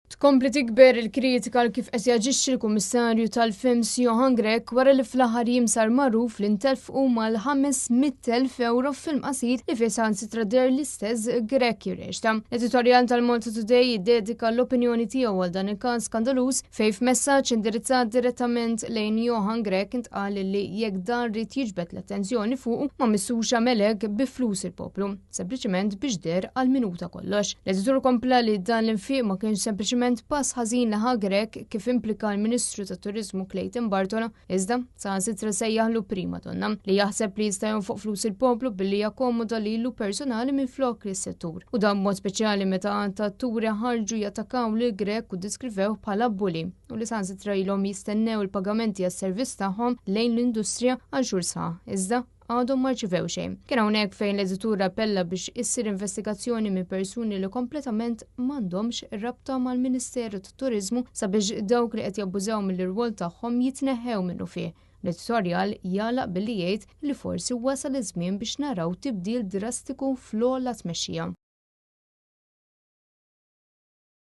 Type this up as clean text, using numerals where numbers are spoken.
Tkompli tikber il-kritika l kif qed jaġixxi l-Kummissarju tal-Films Johan Grek wara li fl-aħħar jiem sar magħruf li ntelfqu mal-500,000 euro f'film qasir li fih saħansitra der l-istess Grek jirreġta. L-editorjal tal-Malta Today jiddedika l-opinjoni tiegħu għal dan il-każ skandaluż fejn f'messaġġ indirizzat direttament lejn Johan Grek intqal li jekk dan rid jiġbed l-attenzjoni fuq ma missux għamelek bi flus il-poplu, sempliċement biex der għal minuta kollox. L-editur kompla li dan l-infiq ma kienx sempliċement pass ħażin laħa Grek kif implika l-Ministru tat-Turiżmu Clayton Bartola, iżda saħansitra sejjaħlu prima donna li jaħseb li jista' jonfoq flus il-poplu billi jakkomoda lilu personali minflok lis-settur. U dan mod speċjali meta atturi ħarġu jattakaw lil Grek u diskrivew bħala bully u li saħansitra ilhom jistennew il-pagamenti għas-servizz tagħhom lejn l-industrija għal xhur sħaħ. Iżda għadhom ma rċivew xejn. Kien hawnhekk fejn l-editur appella biex issir investigazzjoni minn persuni li kompletament m'għandhomx rabta mal-Ministeru tat-Turiżmu sabiex dawk li qed jabbużaw mill-irwol tagħhom jitneħħew minnu fih. L-editorjal jagħlaq billi jgħid li forsi wasal iż-żmien biex naraw tibdil drastiku fl-ogħla tmexxija.